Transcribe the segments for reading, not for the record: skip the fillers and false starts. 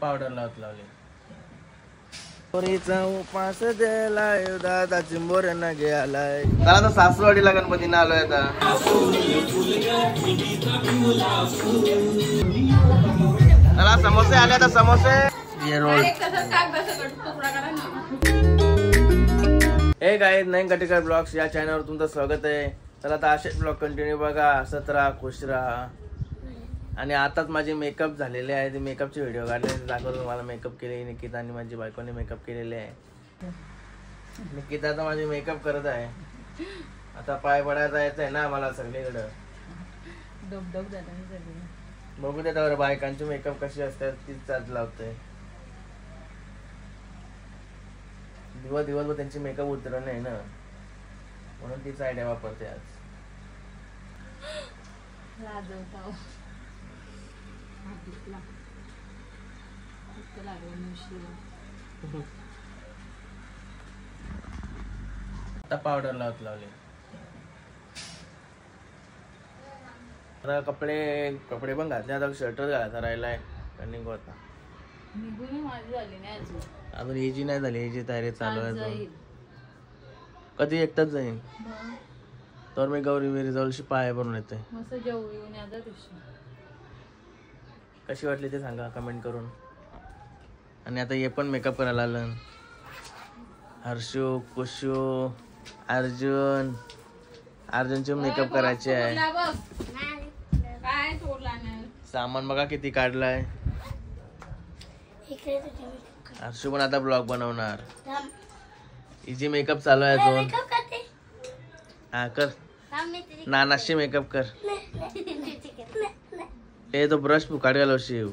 Powder लावली पोरीचा उपास द्यायलाय दादा चिंबोऱ्यांना घ्यायलाय. चला तर सासरवाडीला गणपतीला आलोय आता. चला समोसे आले आता. समोसे रोल. हे गाईज नवीन कटिकर ब्लॉग्स या चॅनलवर तुमचं स्वागत आहे. चला आता असेच ब्लॉग कंटिन्यू बघा. हसत राहा, खुश राहा. आणि आताच माझे मेकअप झालेले आहे. ते मेकअपचे व्हिडिओ काढले दाखवतो. मला मेकअप केले निकिता आणि माझी बायकोने मेकअप केलेले आहे. निकिता तर माझी मेकअप करत आहे. आता पाय पडायला जायचं आहे ना मला सगळीकडं. बघू दे तर बायकांचे मेकअप कशी असतात तीच चाच लावते. दिवसभर त्यांची मेकअप उतरण आहे ना म्हणून तीच आयडिया वापरते आज. आता पावडर लावली. आता कपडे पण घातले. आता शर्ट घालायचा राहिलाय. रनिंग होता अजून एजी नाही झाली. एजी तयारी चालू आहे. कधी एकटाच जाईन तर मी गौरी विरी जवळशी पाय भरून येते. कशी वाटली ते सांगा कमेंट करून. आणि आता हे पण मेकअप करायला आलं. हर्षू, कुशू, अर्जुनचे मेकअप करायचे आहे. सामान बघा किती काढलाय. हर्षू पण आता ब्लॉग बनवणार. इजी मेकअप चालू आहे अजून. हा कर नानाशी मेकअप कर. ए तो ब्रश फुकाट गेलो शिव.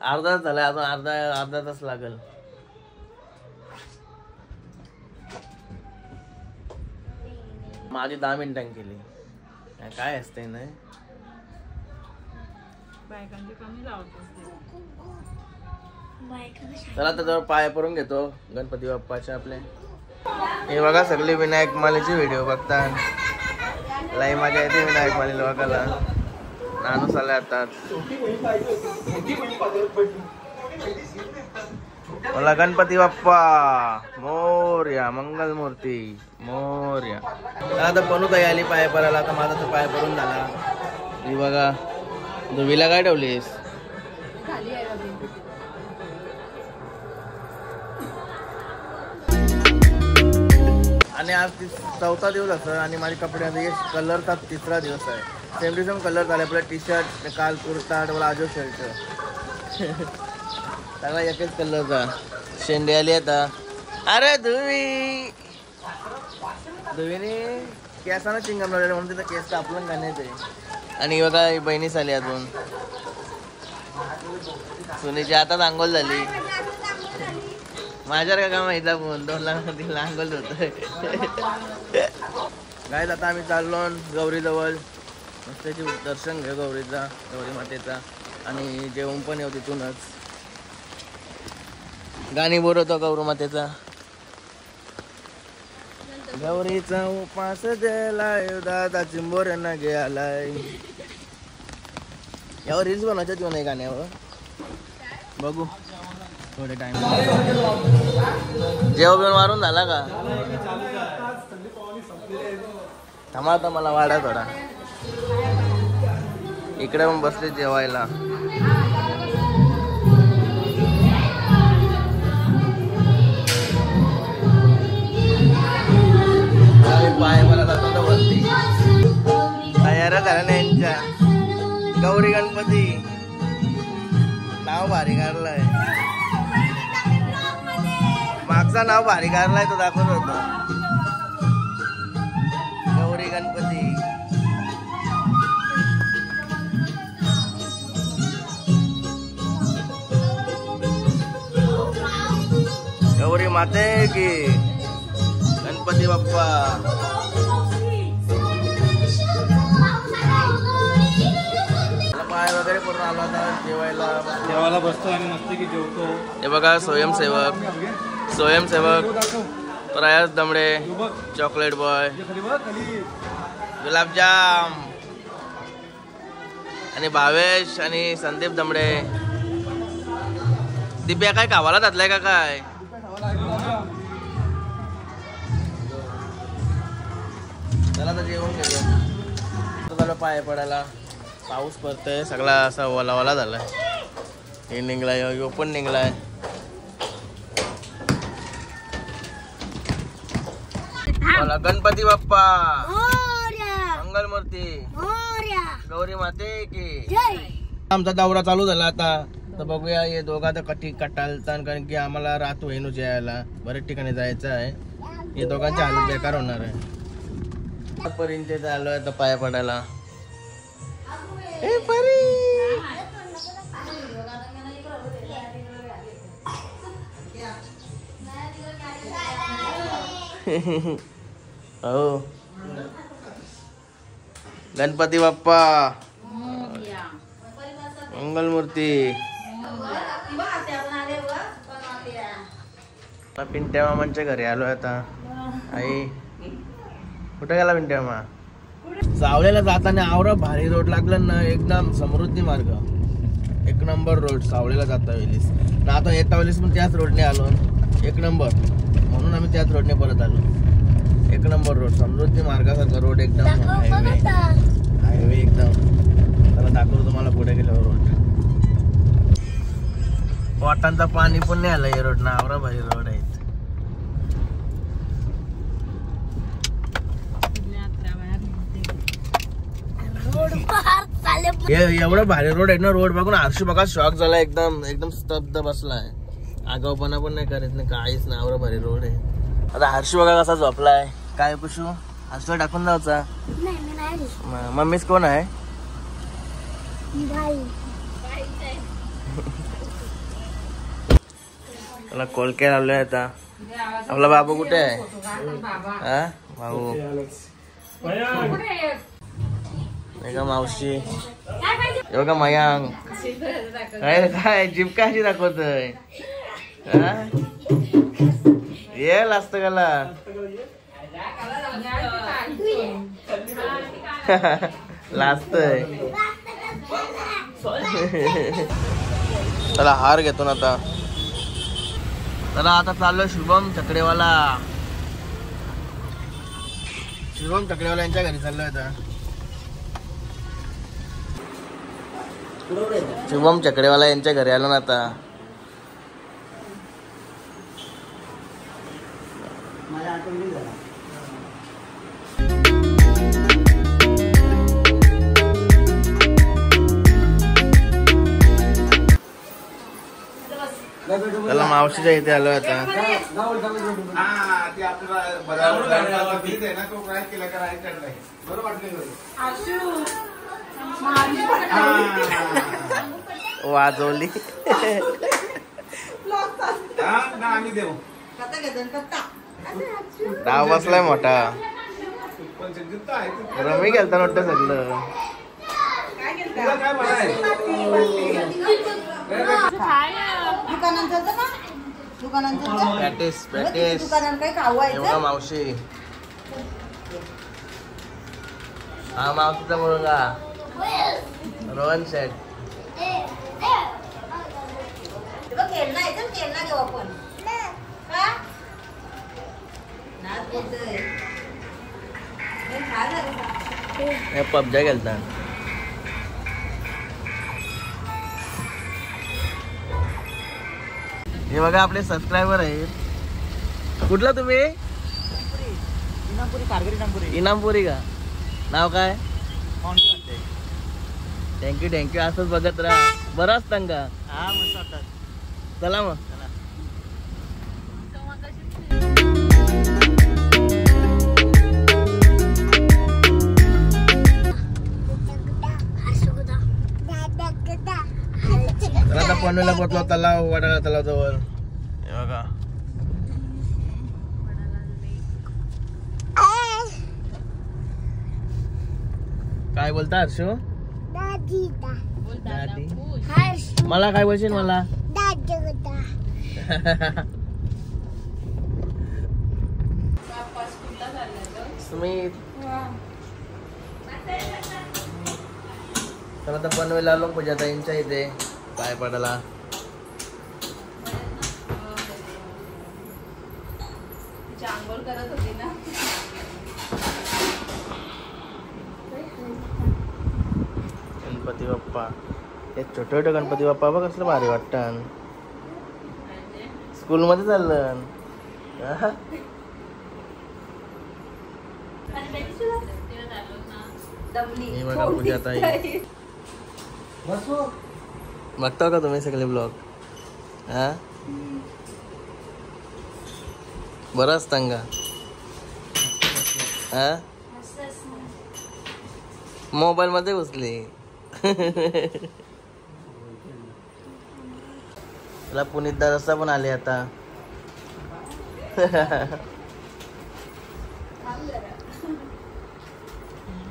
अर्धा तास झाला. अजून अर्धा तास लागल. माझी 10 मिनिटांनी केली. काय असते ना चला तर जरा पाय पडून घेतो गणपती बाप्पाचे आपले. हे बघा सगळे विनायक मालीचे व्हिडिओ बघतात. लई मजा येते विनायक मालीला बघायला. नानूस आले आता. बोला गणपती बाप्पा मोरया. मंगल मूर्ती मोरया. आता बनू काही आली पाय पडायला. आता माझा तर पाय पडून झाला. ही बघा धुवीला काय ठेवलीस. आणि आज 4था दिवस असं. आणि माझे कपडे कलरचा 3रा दिवस आहे. सेम टू सेम कलर झाले. आपला टी शर्ट काल कुर्ता मला आजो शर्ट सगळा एकच कलरचा. शेंडे आली आता. अरे धुवीने केसानं चिंगम लावलेलं म्हणून तिथं केस कापलं गाण्याचे. आणि बघा बहिणीच आली अजून. सुनीची आता आंघोळ झाली. माझ्या का माहिती फोन 2 लाख तिला आंघोळ होत. गायज आता आम्ही चाललो गौरीजवळ. मस्ताची दर्शन घेऊ गौरीचा गौरी मातेचा. आणि जेवण पण येऊ तिथूनच. गाणी बोलवतो गौरी मातेचा. गौरीचा उपास द्यायलाय दादा चिंबोऱ्यांना घ्यायलाय. यावर रील्स बनवायच्या किंवा नाही गाण्यावर बघू थोडे टाइम. जेव बिवून मारून झाला का. थांबा आता मला वाढा थोडा. इकडे पण बसले जेवायला. पाय मला जातो वरती. तयार झाल्या ना यांच्या. गौरी गणपती नाव भारी काढलाय. मागचा नाव भारी काढलाय तो दाखवत होता. गौरी गणपती. गौरी माते की गणपती बाप्पा. पाय वगैरे करून आलो आता जेवायला बसतो आणि मस्त की जेवतो. हे बघा स्वयंसेवक प्रयास दमडे, चॉकलेट बॉय, गुलाबजाम आणि भावेश आणि संदीप दमडे. दिप्या काय गावाला घातलाय का काय? चला तर जेवण घेतो. पाय पडायला पाऊस पडतोय, सगळा असा ओला झालाय. हे निघलाय, यो पण निघलाय. बोला गणपती बाप्पा, मंगलमूर्ती, गौरी माते की. आमचा दौरा चालू झाला आता, तर बघूया हे दोघा तर कटालतात, कारण की आम्हाला रात होईन यायला बरेच ठिकाणी जायचं आहे. हे दोघांची हालत बेकार होणार आहे. पर्यंत चालू आहे तर पाया पडायला. हो गणपती बाप्पा, मंगलमूर्ती. पिंट्या मामांच्या घरी आलो आता. आई कुठे गेला पिंट्या मामा? सावळ्याला जाताना आवरा भारी रोड लागला ना, एकदम समृद्धी मार्ग, एक नंबर रोड. सावळ्याला जाता वेळेस ना, आता येता वेळेस पण त्याच रोडने आलो, एक नंबर. म्हणून आम्ही त्याच रोडने परत आलो. एक नंबर रोड, समृद्धी मार्गासारखा रोड, एकदम हायवे एकदम. त्याला दाखवतो तुम्हाला पुढे गेल्यावर रोड. वाटांचा पाणी पण नाही आलं या रोड ना, आवरा भारी रोड आहे. एवढं भारी रोड आहे ना, रोड बघून हर्षू बघा शॉक झाला, एकदम एकदम स्तब्ध बसलाय. आगाऊपणा पण नाही करत नाही, काहीच नाही. एवढं भारी रोड आहे. आता हर्षू बघा कसा झोपलाय. काय पुशू हर्षूला टाकून जायचा. मम्मीच कोण आहे? त्याला कोलके लावले आता. आपला बाबू कुठे आहे? हा भाऊ का मावशी? एवढा मयांक काय जीप कशी दाखवतय? येल असत त्याला. लाजतय. चला हार घेतो ना आता. चला आता चाललोय शुभम चकडेवाला. शुभम चकडेवाला यांच्या घरी चाललोय आता. शुभम चकडेवाला यांच्या घरी आलो ना आता. त्याला मावशीच्या इथे आलो आता. वाजवली. डाव बसलाय मोठा. रमी गेलता नोट सगळं. एवढा मावशी. हा मावशीचा मुलगा रोहन शेठ. पबजा गेलता. हे बघा आपले सबस्क्रायबर आहेत. कुठला तुम्ही? इनामपुरी का? नाव काय? Thank you thank you. असंच बघत राहा. बरं असतं का? हा मस्त वाटतात. चला मग. आता पनवेलला पोचलो तलाव, वडाळा तलाव जवळ. हे बघा काय बोलता हर्षू? दादी दादी. हर्ष मला काय बोलशील मला? स्मित. तर आता पनवेल आलो पूजाताईंच्या इथे पाय पडायला. आंघोळ करत होती ना. गणपती बाप्पा हे छोटे छोटे गणपती बाप्पा बघ कसलं भारी वाटतं. स्कूल मध्ये चाललं. हे बघा पूजाताई. बघता का तुम्ही सगळे ब्लॉग? हा बरं असतं का? हा मोबाईल मध्ये घुसली. त्याला पुनीत दादा पण आले आता.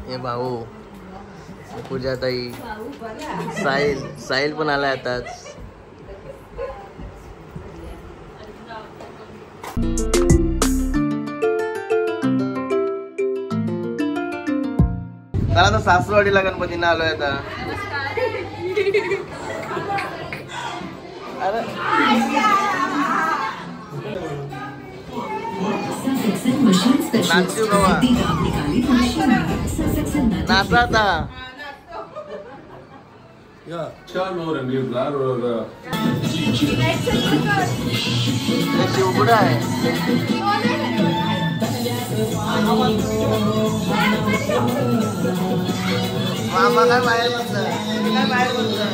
हे भाऊ पूजाताई साहिल पण आलाय आताच. त्याला आता सासरवाडीला गणपतींना आलोय आता. अरे नाचू बाबा नाचा आता. शिवपुड आहे. मामा काय बाहेर बसलं. काय बाहेर बसलं.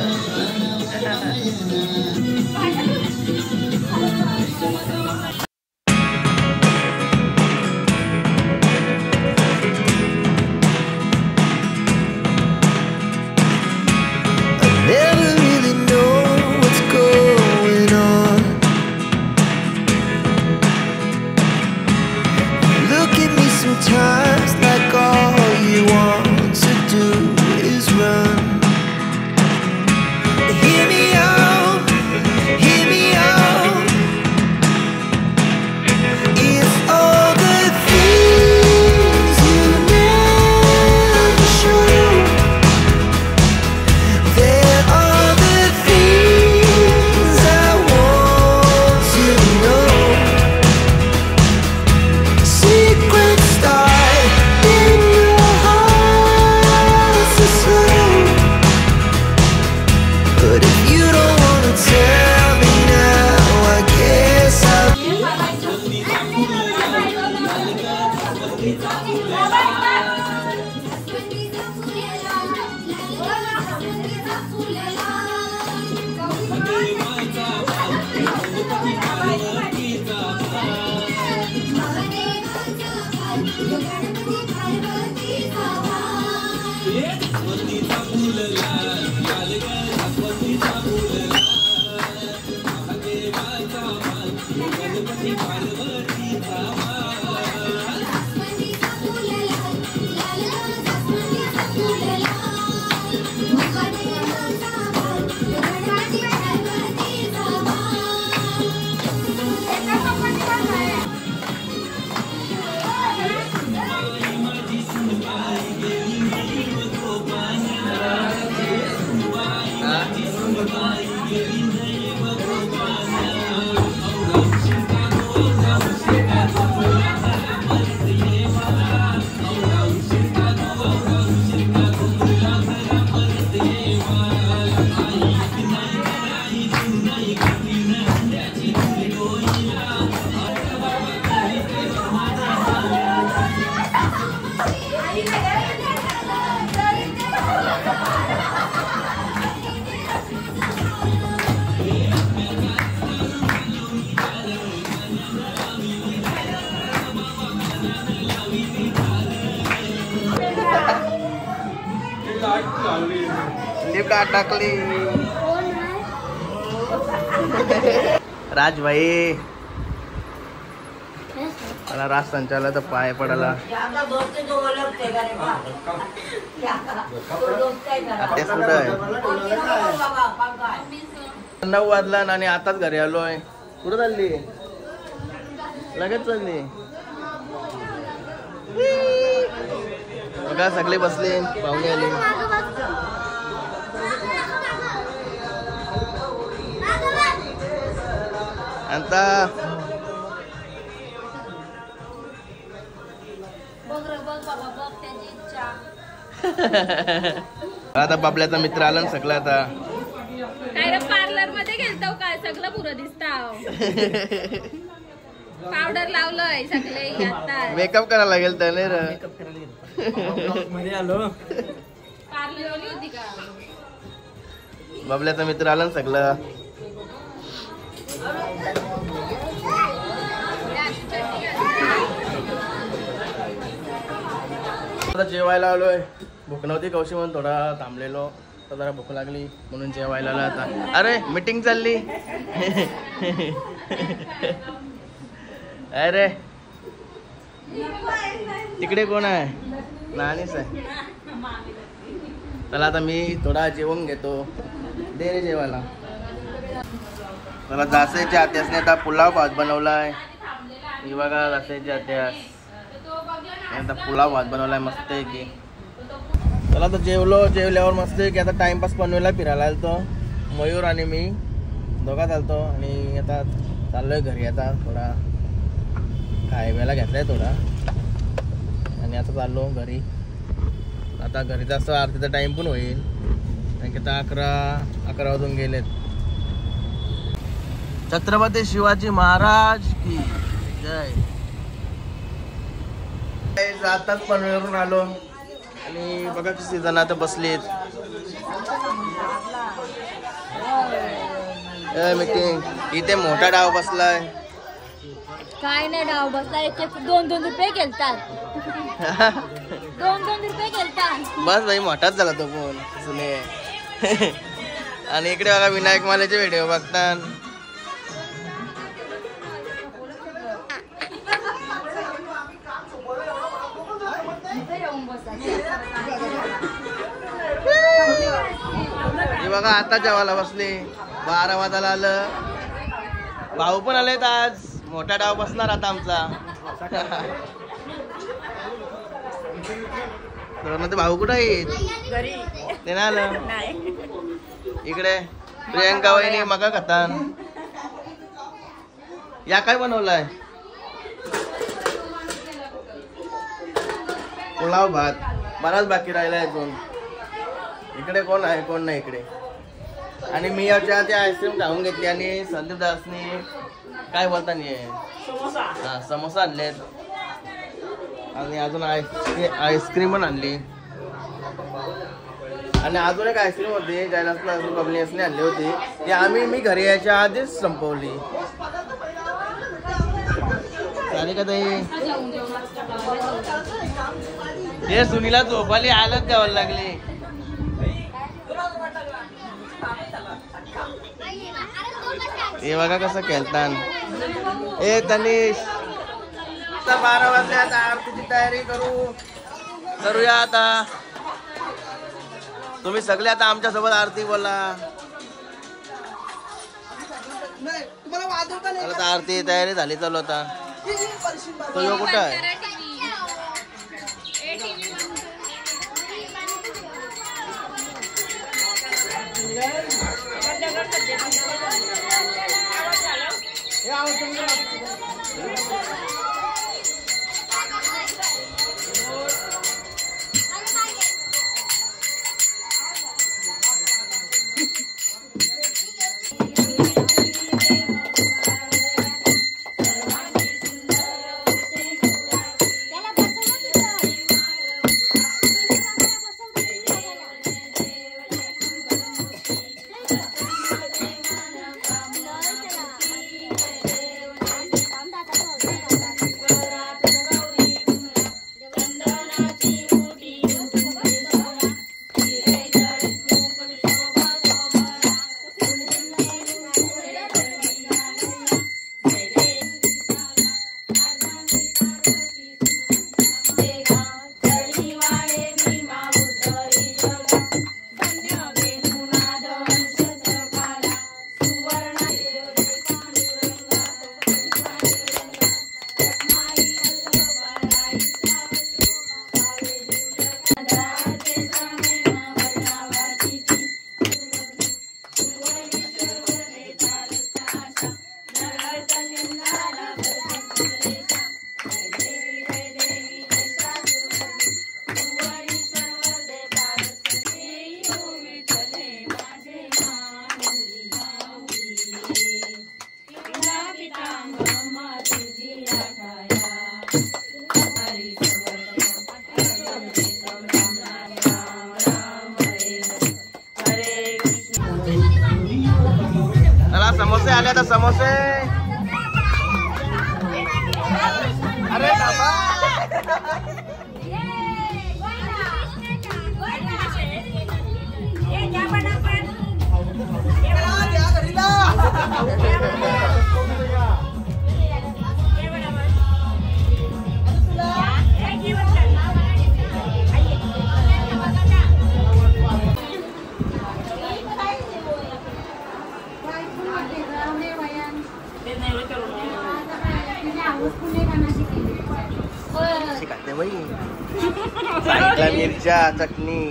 Sometimes like all you want to do is run. Hear me out, hear me out. If all the things you never show, there are the things I want to know. Secrets start in your heart so slow. But if you don't wanna tell me now, I guess I'll. Lift टाकली. राज भाई मला राज संचाला तर पाय पडायला तेच कुठं आहे 9 वाजला आणि आताच घरी आलोय. कुठं चालली लगेच चालली बघा सगळे बसले पाहुणे आले. आता आता बाबल्याचा मित्र आला ना सगळं. आता काय पार्लर मध्ये गेलतो काय सगळं पुरं दिसताव. पावडर लावलंय सगळे आता मेकअप करायला लागेल त्याने पार्लर लावली होती का. बाबल्याचा मित्र आला ना सगळं. आता जेवायला आलोय. भूक नव्हती कौशी म्हणून थोडा थांबलेलो. तर जरा भूक लागली म्हणून जेवायला आलो. आता अरे मीटिंग चालली. अरे तिकडे कोण आहे. नानीच आहे. चला आता मी थोडा जेवून घेतो. दे रे जेवायला. मला जासेच्या आत्यासने आता पुलाव भात बनवलाय. ही बघा जासेच्या आत्यास आता पुलाव भात बनवलाय मस्त आहे की. चला आता जेवल्यावर मस्त आहे की. आता टाइमपास पनवेलला फिरायला आलतो. मयूर आणि मी दोघा चालतो आणि आता चाललोय घरी. आता थोडा खायला घेतलाय थोडा आणि आता चाललो घरी. आता घरी जास्त आरतीचा टाइम पण होईल कारण की आता 11 वाजून गेलेत. छत्रपती शिवाजी महाराज की जय. आताच पनवेलवरून आलो आणि बघा किती जण आता बसलेत. मीटिंग इथे मोठा डाव बसलाय. काय नाही डाव बसला. 2-2 रुपये घेतात. 2-2 रुपये घेतात. बस भाई मोठाच झाला तो फोन सुने. आणि इकडे बघा विनायक मालेचे व्हिडिओ बघतात. हे बघा आता जेवायला बसले. 12 वाजायला आलं. भाऊ पण आलेत आज. मोठा डाव बसणार आता आमचा. ते भाऊ कुठं आहेत. ते ना आलं. इकडे प्रियंका वहिनी मका खातान. या काय बनवलाय. पुलाव भात बराच बाकी राहिलाय अजून. इकडे कोण आहे कोण नाही इकडे. आणि मी याच्या ते आईस्क्रीम खाऊन घेतली आणि संदीप दासनी काय बोलता नाही हा समोसा आणलेत आणि अजून आईस्क्रीम पण आणली. आणि अजून एक आईस्क्रीम होती कैलासला कंपनीने आणली होती. ती मी घरी यायच्या आधीच संपवली. चालेल का ताई. ते सुनीला झोपाली हालत द्यावं लागली. हे बघा कसं खेळतान. ए तनिष 12 वाजले. आता आरतीची तयारी करूया. आता तुम्ही सगळे आता आमच्या सोबत आरती बोला. आता आरती तयारी झाली. चालू आता तो यो कुठं आहे. आले आता समोसे. अरे बाबा शिकाते बाई. सांगितलं मिरच्या चटणी.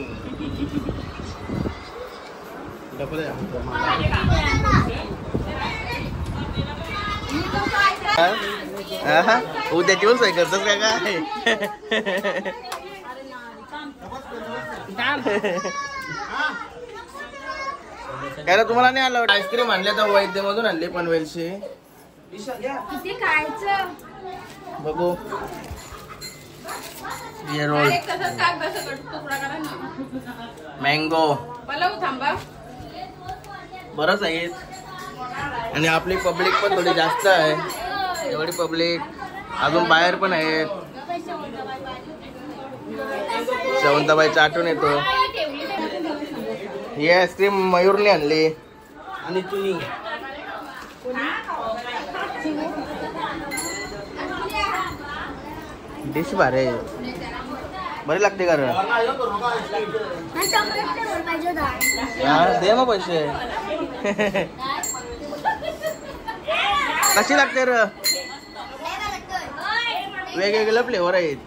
उद्याची पण सोय करतोस का काय? काय रे तुम्हाला नाही आलं? आईस्क्रीम आणले तर वैद्य मधून आणले पनवेलची. किती खायचं बघू. रोल मँगो बरंच आहेत. आणि आपली पब्लिक पण थोडी जास्त आहे. एवढी पब्लिक अजून बाहेर पण आहेत. शेवंताबाईचा आठवण येतो. ही आईस्क्रीम मयूरने आणली. आणि तुम्ही डिश भारी बरी लागते का? दे मग पैसे. कशी लागते र? वेगवेगळे फ्लेवर आहेत.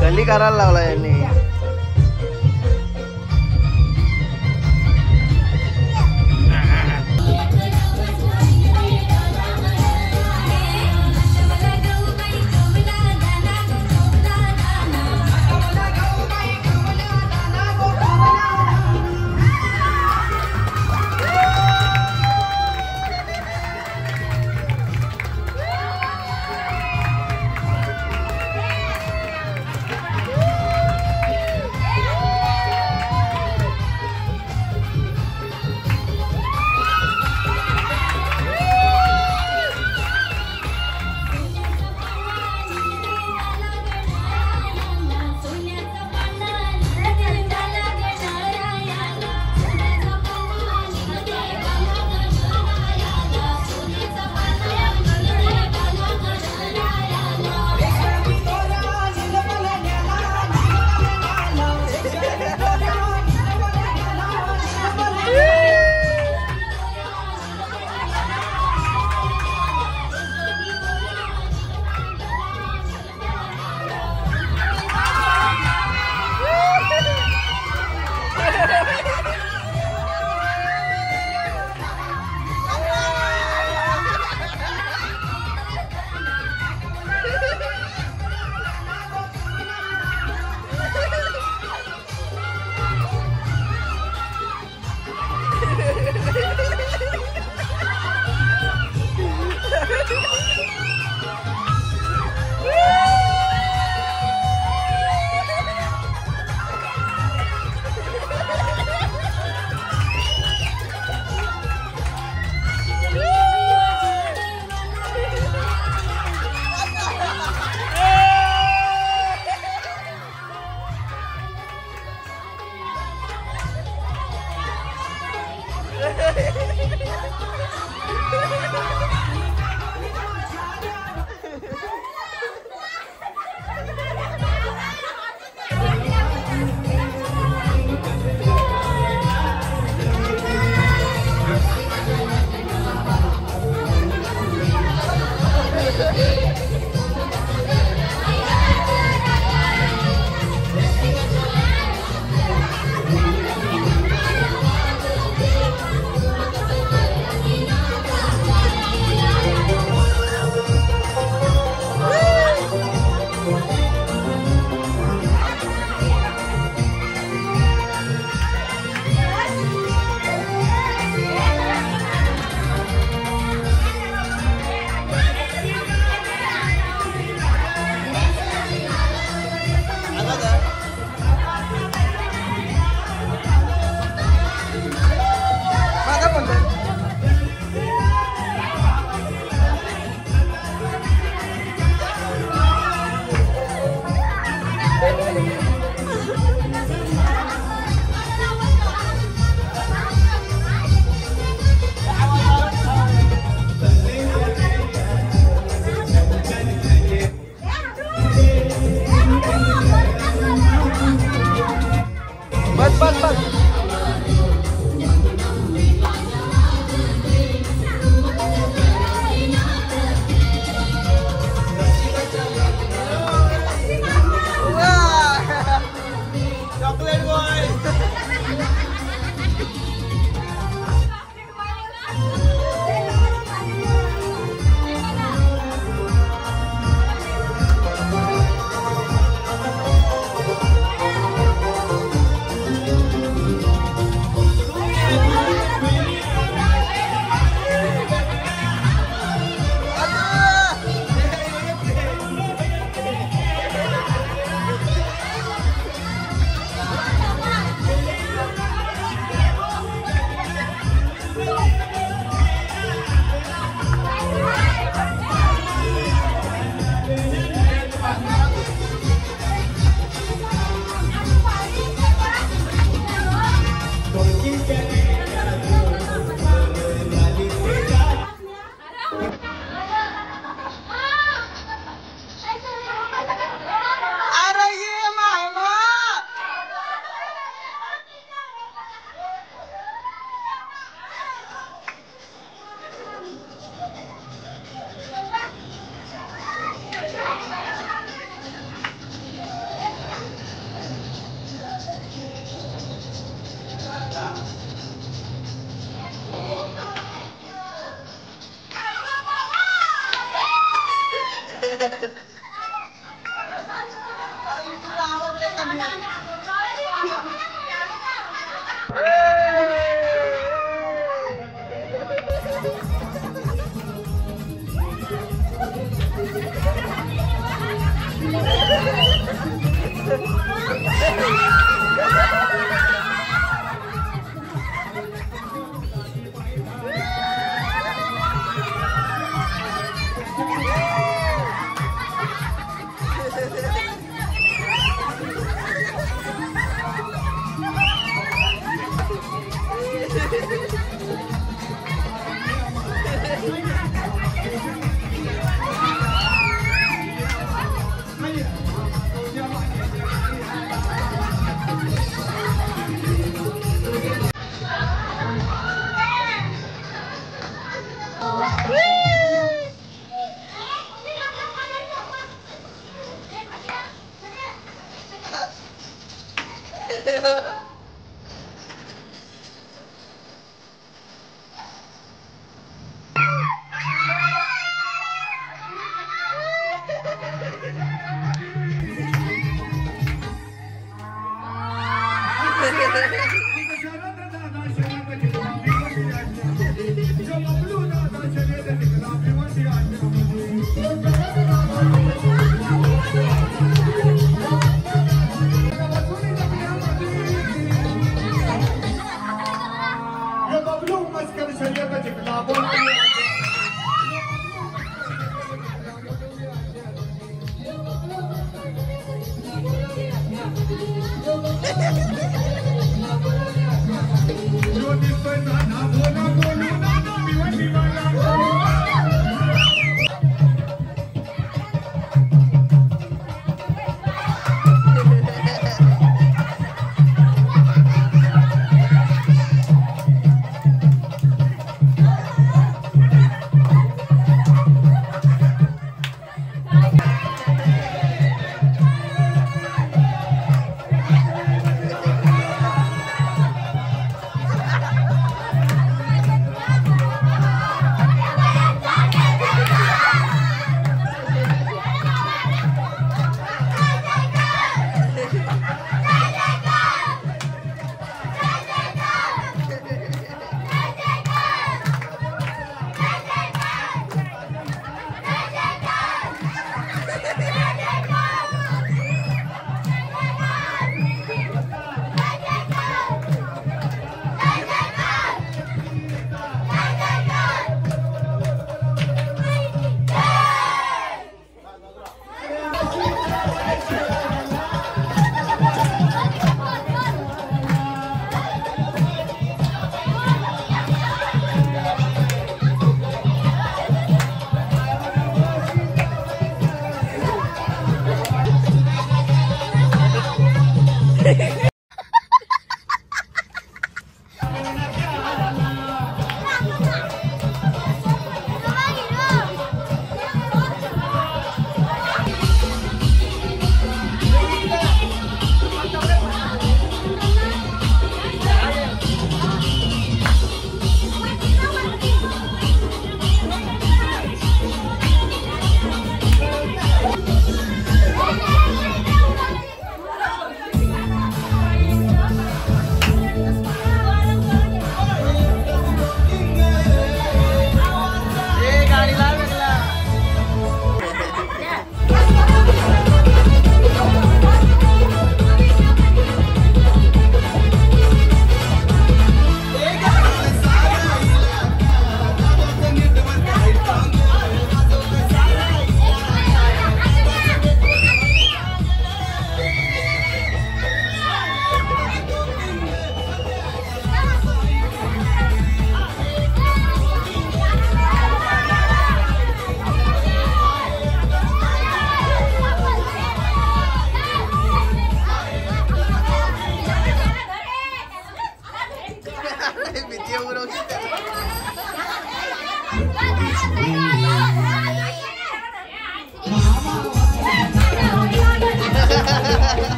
गल्ली करायला लावला यांनी.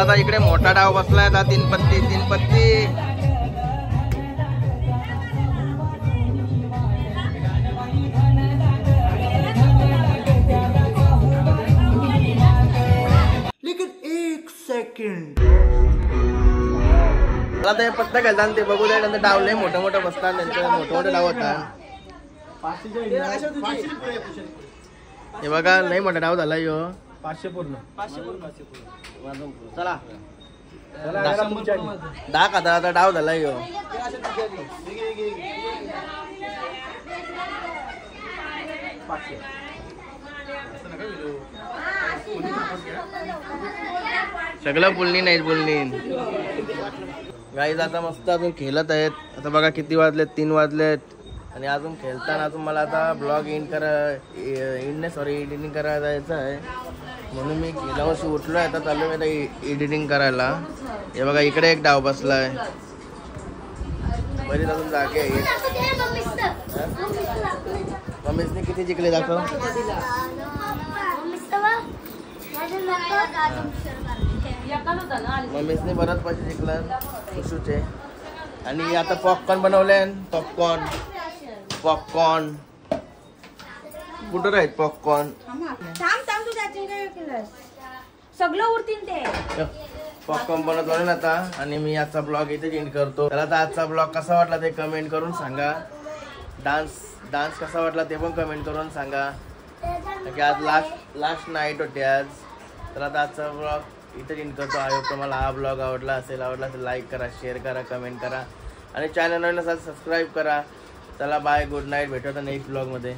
आता इकडे मोठा डाव बसलाय आता 3 पत्ती 3 पत्ती. मला ते पत्ता खेळतात ते बघू दे. नंतर डाव लय मोठं मोठं बसतात त्यांचं मोठं डाव होतात. हे बघा लय मोठा डाव झाला यो 500 पूर्ण. चला 10,000 डाव झाला यो. सगळं बोलणी नाही बोलणी. गाईज आता मस्त अजून खेळत आहेत. आता बघा किती वाजलेत 3 वाजलेत आणि अजून खेळताना अजून मला आता ब्लॉग एडिटिंग करायला जायचं आहे म्हणून मी गेल्या वर्षी उठलो आहे. आता चालू मी आता एडिटिंग करायला. हे बघा इकडे एक डाव बसलाय. बरीच अजून जागे आहे. मम्मीसने किती जिंकले दाखव. मम्मीसने बराच पैसे जिंकला खुशूचे. आणि आता पॉपकॉर्न बनवले. पॉपकॉर्न कुठं राहील पॉपकॉर्न. सगळं उरतील ते. पॉपकॉर्न बनवतो ना आता. आणि मी आजचा ब्लॉग इथे एंड करतो. तर आता आजचा ब्लॉग कसा वाटला ते कमेंट करून सांगा. डान्स कसा वाटला ते पण कमेंट करून सांगा. की आज लास्ट नाईट होती आज. तर आता आजचा ब्लॉग इथे एंड करतो. आय होप तुम्हाला हा ब्लॉग आवडला असेल लाईक करा, शेअर करा, कमेंट करा आणि चॅनल नवीन असाल सबस्क्राईब करा. चला बाय, गुड नाईट. भेटू आता नेक्स्ट ब्लॉगमध्ये.